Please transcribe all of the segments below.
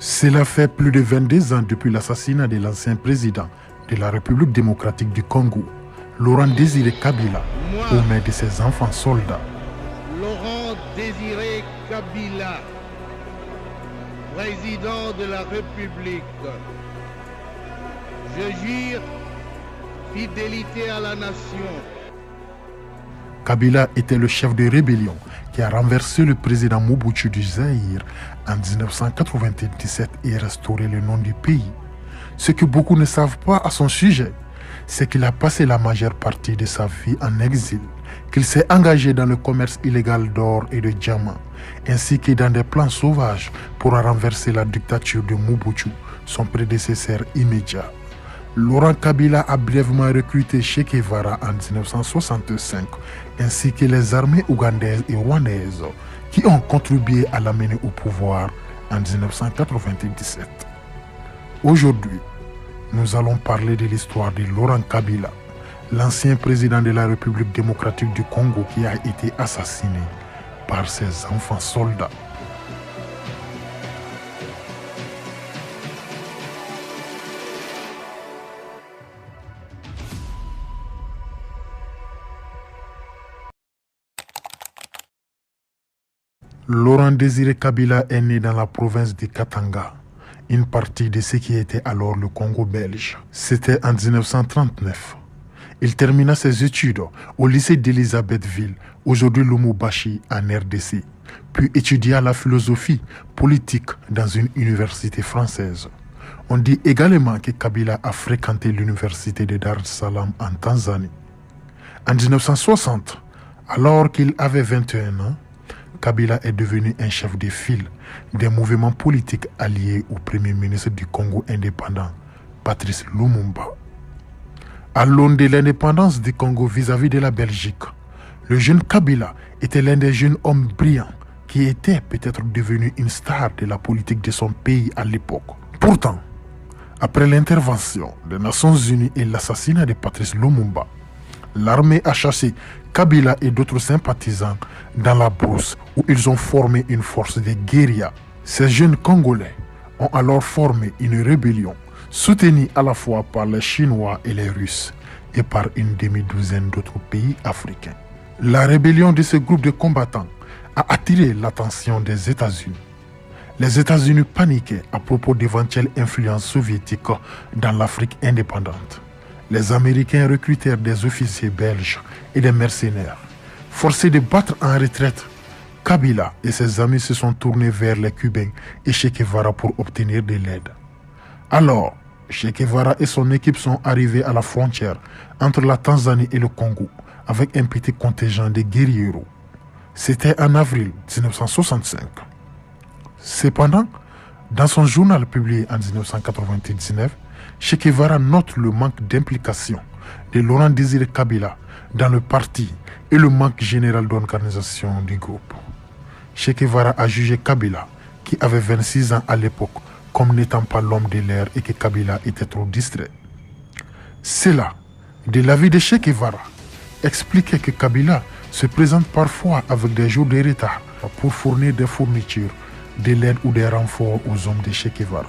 Cela fait plus de 22 ans depuis l'assassinat de l'ancien président de la République démocratique du Congo, Laurent Désiré Kabila, aux mains de ses enfants soldats. Laurent Désiré Kabila, président de la République, je jure fidélité à la nation. Kabila était le chef de rébellion qui a renversé le président Mobutu du Zaïre en 1997 et restauré le nom du pays. Ce que beaucoup ne savent pas à son sujet, c'est qu'il a passé la majeure partie de sa vie en exil, qu'il s'est engagé dans le commerce illégal d'or et de diamants, ainsi que dans des plans sauvages pour renverser la dictature de Mobutu, son prédécesseur immédiat. Laurent Kabila a brièvement recruté Che Guevara en 1965, ainsi que les armées ougandaises et rwandaises qui ont contribué à l'amener au pouvoir en 1997. Aujourd'hui, nous allons parler de l'histoire de Laurent Kabila, l'ancien président de la République démocratique du Congo qui a été assassiné par ses enfants soldats. Laurent Désiré Kabila est né dans la province de Katanga, une partie de ce qui était alors le Congo belge. C'était en 1939. Il termina ses études au lycée d'Elisabethville, aujourd'hui Lubumbashi, en RDC, puis étudia la philosophie politique dans une université française. On dit également que Kabila a fréquenté l'université de Dar es Salaam en Tanzanie. En 1960, alors qu'il avait 21 ans, Kabila est devenu un chef de file des mouvements politiques alliés au premier ministre du Congo indépendant, Patrice Lumumba. À l'aune de l'indépendance du Congo vis-à-vis de la Belgique, le jeune Kabila était l'un des jeunes hommes brillants qui était peut-être devenu une star de la politique de son pays à l'époque. Pourtant, après l'intervention des Nations Unies et l'assassinat de Patrice Lumumba, l'armée a chassé Kabila et d'autres sympathisants dans la brousse où ils ont formé une force de guérilla. Ces jeunes Congolais ont alors formé une rébellion soutenue à la fois par les Chinois et les Russes et par une demi-douzaine d'autres pays africains. La rébellion de ce groupe de combattants a attiré l'attention des États-Unis. Les États-Unis paniquaient à propos d'éventuelles influences soviétiques dans l'Afrique indépendante. Les Américains recrutèrent des officiers belges et des mercenaires. Forcés de battre en retraite, Kabila et ses amis se sont tournés vers les Cubains et Che Guevara pour obtenir de l'aide. Alors, Che Guevara et son équipe sont arrivés à la frontière entre la Tanzanie et le Congo avec un petit contingent de guérilleros. C'était en avril 1965. Cependant, dans son journal publié en 1999, Che Guevara note le manque d'implication de Laurent Désiré Kabila dans le parti et le manque général d'organisation du groupe. Che Guevara a jugé Kabila, qui avait 26 ans à l'époque, comme n'étant pas l'homme de l'air et que Kabila était trop distrait. Cela, de l'avis de Che Guevara, expliquait que Kabila se présente parfois avec des jours de retard pour fournir des fournitures, de l'aide ou des renforts aux hommes de Che Guevara.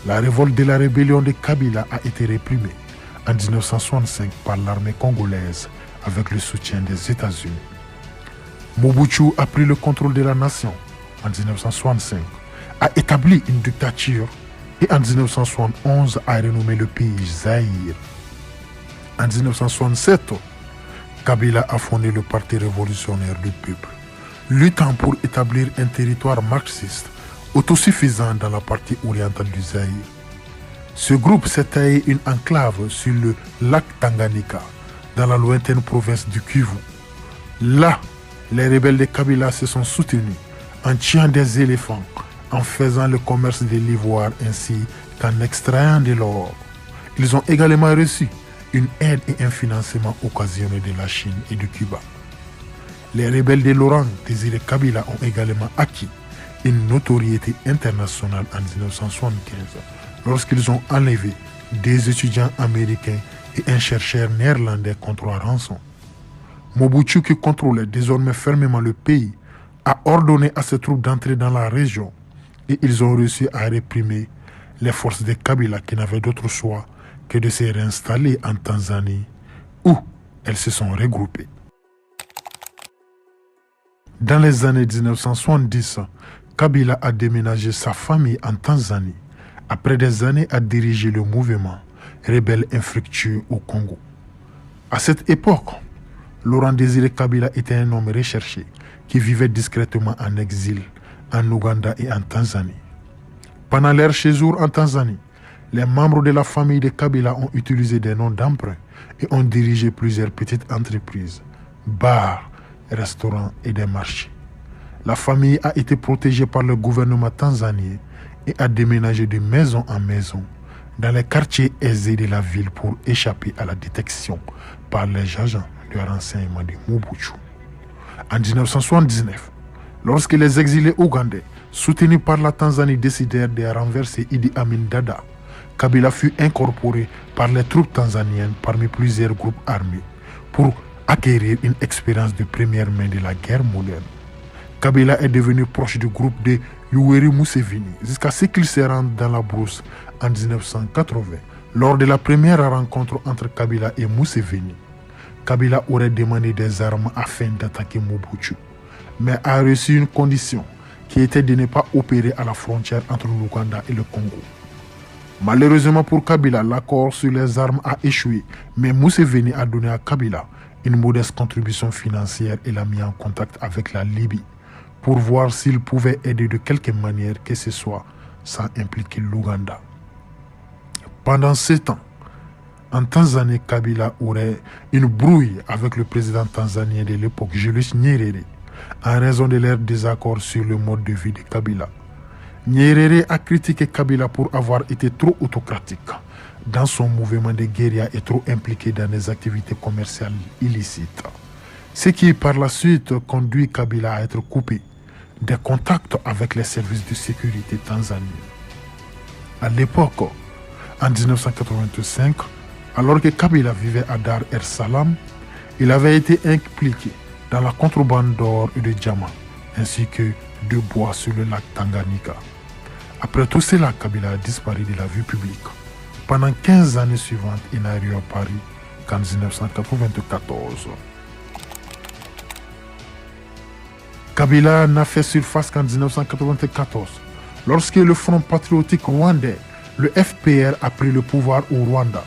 La révolte de la rébellion de Kabila a été réprimée en 1965 par l'armée congolaise avec le soutien des États-Unis. Mobutu a pris le contrôle de la nation en 1965, a établi une dictature et en 1971 a renommé le pays Zaïre. En 1967, Kabila a fondé le Parti révolutionnaire du peuple, luttant pour établir un territoire marxiste autosuffisant dans la partie orientale du Zaïre. Ce groupe s'est taillé une enclave sur le lac Tanganyika, dans la lointaine province du Kivu. Là, les rebelles de Kabila se sont soutenus en tuant des éléphants, en faisant le commerce de l'ivoire ainsi qu'en extrayant de l'or. Ils ont également reçu une aide et un financement occasionnés de la Chine et du Cuba. Les rebelles de Laurent Désiré Kabila ont également acquis une notoriété internationale en 1975 lorsqu'ils ont enlevé des étudiants américains et un chercheur néerlandais contre la rançon. Mobutu, qui contrôlait désormais fermement le pays, a ordonné à ses troupes d'entrer dans la région et ils ont réussi à réprimer les forces de Kabila qui n'avaient d'autre choix que de se réinstaller en Tanzanie où elles se sont regroupées. Dans les années 1970, Kabila a déménagé sa famille en Tanzanie après des années à diriger le mouvement rebelle infructueux au Congo. À cette époque, Laurent Désiré Kabila était un homme recherché qui vivait discrètement en exil en Ouganda et en Tanzanie. Pendant leur séjour en Tanzanie, les membres de la famille de Kabila ont utilisé des noms d'emprunt et ont dirigé plusieurs petites entreprises, bars, restaurants et des marchés. La famille a été protégée par le gouvernement tanzanien et a déménagé de maison en maison dans les quartiers aisés de la ville pour échapper à la détection par les agents de renseignement de Mobutu. En 1979, lorsque les exilés ougandais, soutenus par la Tanzanie, décidèrent de renverser Idi Amin Dada, Kabila fut incorporé par les troupes tanzaniennes parmi plusieurs groupes armés pour acquérir une expérience de première main de la guerre moderne. Kabila est devenu proche du groupe de Yoweri Museveni jusqu'à ce qu'il se rende dans la brousse en 1980. Lors de la première rencontre entre Kabila et Museveni, Kabila aurait demandé des armes afin d'attaquer Mobutu, mais a reçu une condition qui était de ne pas opérer à la frontière entre l'Ouganda et le Congo. Malheureusement pour Kabila, l'accord sur les armes a échoué, mais Museveni a donné à Kabila une modeste contribution financière et l'a mis en contact avec la Libye pour voir s'il pouvait aider de quelque manière que ce soit sans impliquer l'Ouganda. Pendant ce temps, en Tanzanie, Kabila aurait une brouille avec le président tanzanien de l'époque, Julius Nyerere, en raison de leur désaccord sur le mode de vie de Kabila. Nyerere a critiqué Kabila pour avoir été trop autocratique dans son mouvement de guérilla et trop impliqué dans des activités commerciales illicites. Ce qui par la suite conduit Kabila à être coupé des contacts avec les services de sécurité tanzaniens. À l'époque, en 1985, alors que Kabila vivait à Dar es Salaam, il avait été impliqué dans la contrebande d'or et de diamants, ainsi que de bois sur le lac Tanganyika. Après tout cela, Kabila a disparu de la vue publique. Pendant 15 années suivantes, il n'a réapparu qu'en 1994. Kabila n'a fait surface qu'en 1994, lorsque le Front patriotique rwandais, le FPR, a pris le pouvoir au Rwanda.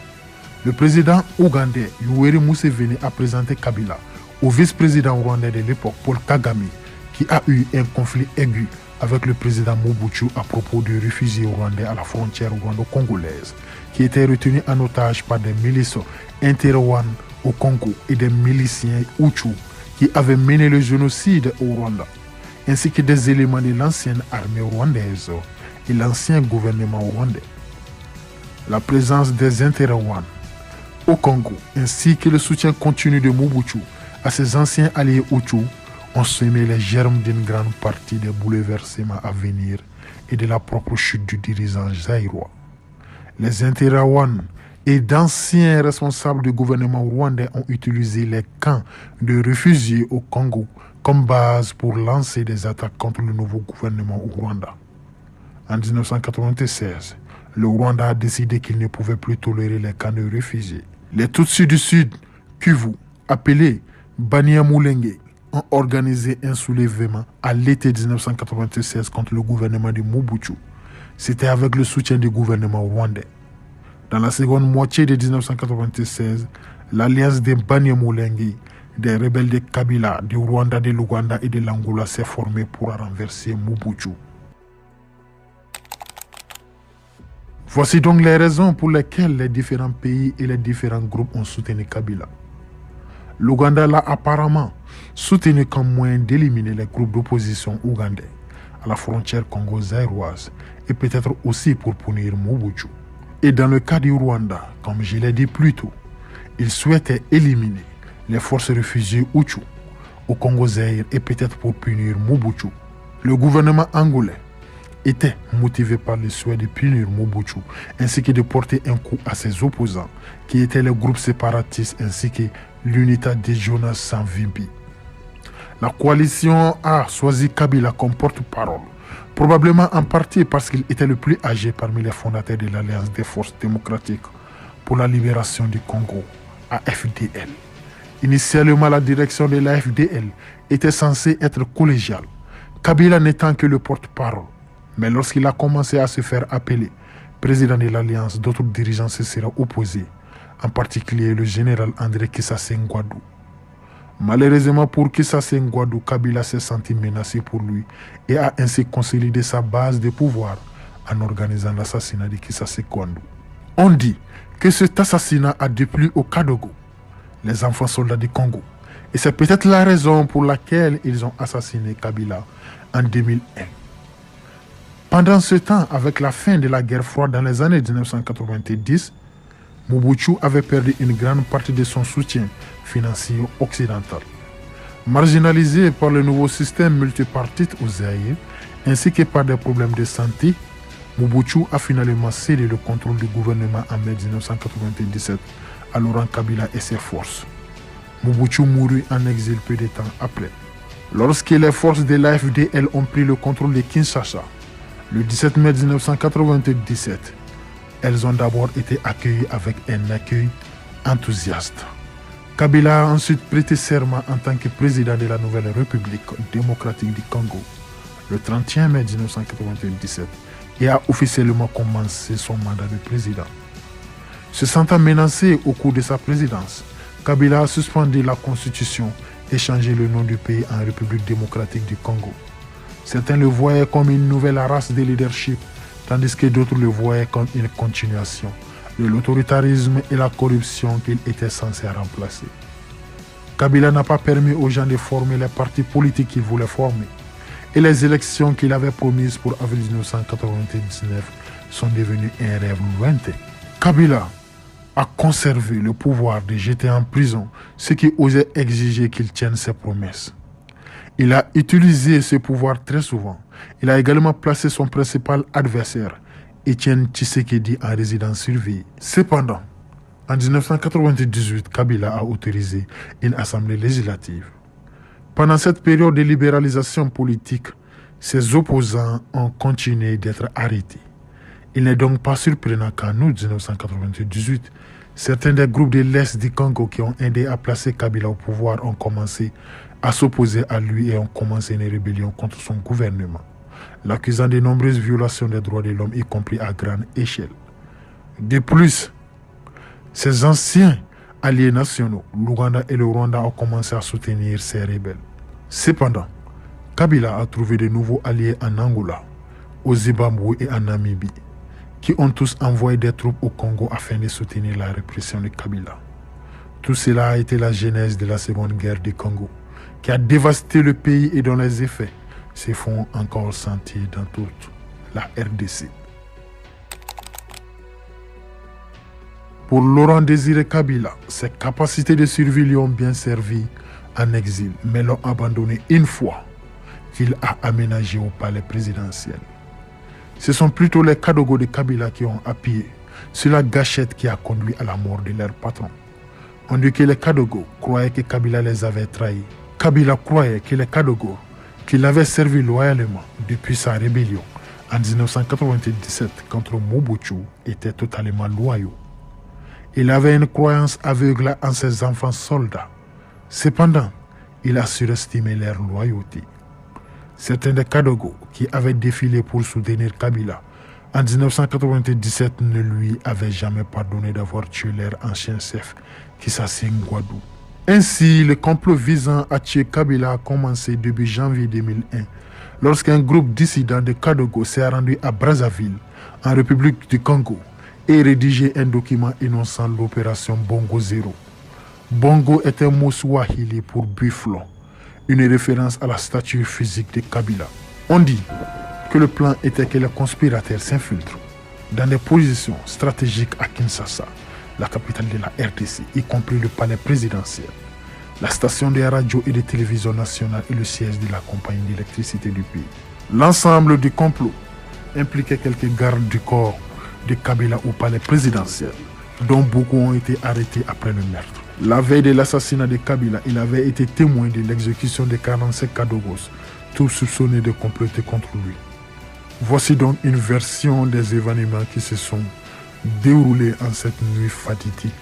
Le président ougandais Yoweri Museveni a présenté Kabila au vice-président rwandais de l'époque, Paul Kagame, qui a eu un conflit aigu avec le président Mobutu à propos de réfugiés rwandais à la frontière rwando-congolaise, qui étaient retenus en otage par des milices inter-Rwanda au Congo et des miliciens Hutu qui avaient mené le génocide au Rwanda, ainsi que des éléments de l'ancienne armée rwandaise et l'ancien gouvernement rwandais. La présence des inter-Rwanda au Congo, ainsi que le soutien continu de Mobutu à ses anciens alliés Hutu, ont semé les germes d'une grande partie des bouleversements à venir et de la propre chute du dirigeant zaïrois. Les inter-Rwandais et d'anciens responsables du gouvernement rwandais ont utilisé les camps de réfugiés au Congo comme base pour lancer des attaques contre le nouveau gouvernement au Rwanda. En 1996, le Rwanda a décidé qu'il ne pouvait plus tolérer les camps de réfugiés. Les Tutsis du Sud, Kivu, appelés Banyamulenge, ont organisé un soulèvement à l'été 1996 contre le gouvernement de Mobutu. C'était avec le soutien du gouvernement rwandais. Dans la seconde moitié de 1996, l'alliance des Banyamulenge, des rebelles de Kabila, du Rwanda, de l'Ouganda et de l'Angola s'est formée pour renverser Mobutu. Voici donc les raisons pour lesquelles les différents pays et les différents groupes ont soutenu Kabila. L'Ouganda l'a apparemment soutenu comme moyen d'éliminer les groupes d'opposition ougandais à la frontière congo-zaïroise et peut-être aussi pour punir Mobutu. Et dans le cas du Rwanda, comme je l'ai dit plus tôt, il souhaitait éliminer les forces réfugiées Hutu au Congo-Zaïre et peut-être pour punir Mobutu. Le gouvernement angolais était motivé par le souhait de punir Mobutu ainsi que de porter un coup à ses opposants qui étaient les groupes séparatistes ainsi que l'unité de Jonas Savimbi. La coalition a choisi Kabila comme porte-parole probablement en partie parce qu'il était le plus âgé parmi les fondateurs de l'Alliance des forces démocratiques pour la libération du Congo, AFDL. Initialement, la direction de l'AFDL était censée être collégiale, Kabila n'étant que le porte-parole. Mais lorsqu'il a commencé à se faire appeler président de l'Alliance, d'autres dirigeants se seraient opposés, en particulier le général André Kissassé Ngwadou. Malheureusement pour Kissassé Ngwadou, Kabila s'est senti menacé pour lui et a ainsi consolidé sa base de pouvoir en organisant l'assassinat de Kissassé Ngwadou. On dit que cet assassinat a déplu au Kadogo, les enfants soldats du Congo. Et c'est peut-être la raison pour laquelle ils ont assassiné Kabila en 2001. Pendant ce temps, avec la fin de la guerre froide dans les années 1990, Mobutu avait perdu une grande partie de son soutien financier occidental. Marginalisé par le nouveau système multipartite au Zaïre, ainsi que par des problèmes de santé, Mobutu a finalement cédé le contrôle du gouvernement en mai 1997 à Laurent Kabila et ses forces. Mobutu mourut en exil peu de temps après. Lorsque les forces de l'AFDL ont pris le contrôle de Kinshasa, le 17 mai 1997, elles ont d'abord été accueillies avec un accueil enthousiaste. Kabila a ensuite prêté serment en tant que président de la Nouvelle République démocratique du Congo le 31 mai 1997 et a officiellement commencé son mandat de président. Se sentant menacé au cours de sa présidence, Kabila a suspendu la constitution et changé le nom du pays en République démocratique du Congo. Certains le voyaient comme une nouvelle race de leadership, tandis que d'autres le voyaient comme une continuation de l'autoritarisme et la corruption qu'il était censé remplacer. Kabila n'a pas permis aux gens de former les partis politiques qu'il voulait former, et les élections qu'il avait promises pour avril 1999 sont devenues un rêve lointain. Kabila a conservé le pouvoir de jeter en prison ceux qui osaient exiger qu'il tienne ses promesses. Il a utilisé ce pouvoir très souvent. Il a également placé son principal adversaire, Étienne Tshisekedi, en résidence surveillée. Cependant, en 1998, Kabila a autorisé une assemblée législative. Pendant cette période de libéralisation politique, ses opposants ont continué d'être arrêtés. Il n'est donc pas surprenant qu'en août 1998, certains des groupes de l'Est du Congo qui ont aidé à placer Kabila au pouvoir ont commencé à s'opposer à lui et ont commencé une rébellion contre son gouvernement, l'accusant de nombreuses violations des droits de l'homme, y compris à grande échelle. De plus, ses anciens alliés nationaux, l'Ouganda et le Rwanda, ont commencé à soutenir ces rebelles. Cependant, Kabila a trouvé de nouveaux alliés en Angola, au Zimbabwe et en Namibie, qui ont tous envoyé des troupes au Congo afin de soutenir la répression de Kabila. Tout cela a été la genèse de la Seconde Guerre du Congo, qui a dévasté le pays et dont les effets se font encore sentir dans toute la RDC. Pour Laurent Désiré Kabila, ses capacités de survie lui ont bien servi en exil, mais l'ont abandonné une fois qu'il a aménagé au palais présidentiel. Ce sont plutôt les Kadogo de Kabila qui ont appuyé sur la gâchette qui a conduit à la mort de leur patron. On dit que les Kadogo croyaient que Kabila les avait trahis. Kabila croyait que les Kadogo, qui l'avaient servi loyalement depuis sa rébellion en 1997 contre Mobutu, étaient totalement loyaux. Il avait une croyance aveugle en ses enfants soldats. Cependant, il a surestimé leur loyauté. Certains des Kadogo qui avaient défilé pour soutenir Kabila en 1997 ne lui avaient jamais pardonné d'avoir tué leur ancien chef, Kissassé Ngwadou. Ainsi, le complot visant à tuer Kabila a commencé début janvier 2001, lorsqu'un groupe dissident de Kadogo s'est rendu à Brazzaville, en République du Congo, et rédigé un document énonçant l'opération Bongo Zero. Bongo est un mot swahili pour buffle, une référence à la stature physique de Kabila. On dit que le plan était que les conspirateurs s'infiltrent dans des positions stratégiques à Kinshasa, la capitale de la RDC, y compris le palais présidentiel, la station de radio et de télévision nationale et le siège de la compagnie d'électricité du pays. L'ensemble du complot impliquait quelques gardes du corps de Kabila au palais présidentiel, dont beaucoup ont été arrêtés après le meurtre. La veille de l'assassinat de Kabila, il avait été témoin de l'exécution de 45 Kadogos, tous soupçonnés de comploter contre lui. Voici donc une version des événements qui se sont déroulés en cette nuit fatidique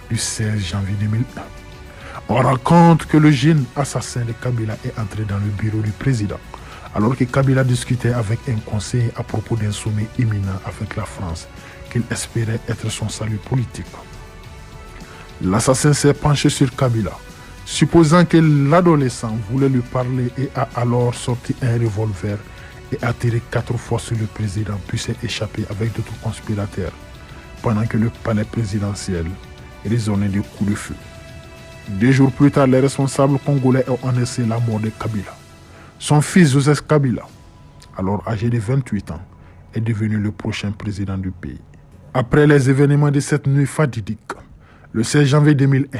du 16 janvier 2001. On raconte que le jeune assassin de Kabila est entré dans le bureau du président, alors que Kabila discutait avec un conseiller à propos d'un sommet imminent avec la France, qu'il espérait être son salut politique. L'assassin s'est penché sur Kabila, supposant que l'adolescent voulait lui parler et a alors sorti un revolver et a tiré 4 fois sur le président, puis s'est échappé avec d'autres conspirateurs, pendant que le palais présidentiel résonnait de coups de feu. 2 jours plus tard, les responsables congolais ont annoncé la mort de Kabila. Son fils Joseph Kabila, alors âgé de 28 ans, est devenu le prochain président du pays. Après les événements de cette nuit fatidique, le 16 janvier 2001,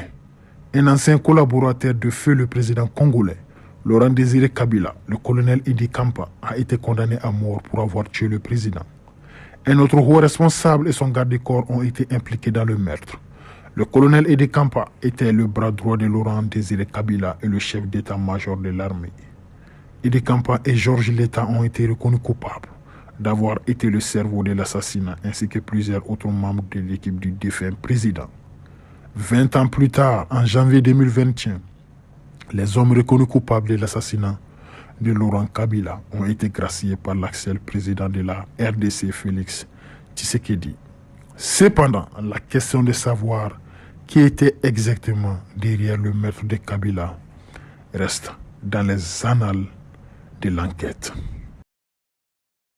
un ancien collaborateur de feu le président congolais, Laurent Désiré Kabila, le colonel Idi Kampa, a été condamné à mort pour avoir tué le président. Un autre haut responsable et son garde-corps ont été impliqués dans le meurtre. Le colonel Idi Kampa était le bras droit de Laurent Désiré Kabila et le chef d'état-major de l'armée. Idi Kampa et Georges Leta ont été reconnus coupables d'avoir été le cerveau de l'assassinat ainsi que plusieurs autres membres de l'équipe du défunt président. 20 ans plus tard, en janvier 2021, les hommes reconnus coupables de l'assassinat de Laurent Kabila ont été graciés par l'actuel président de la RDC, Félix Tshisekedi. Cependant, la question de savoir qui était exactement derrière le meurtre de Kabila reste dans les annales de l'enquête.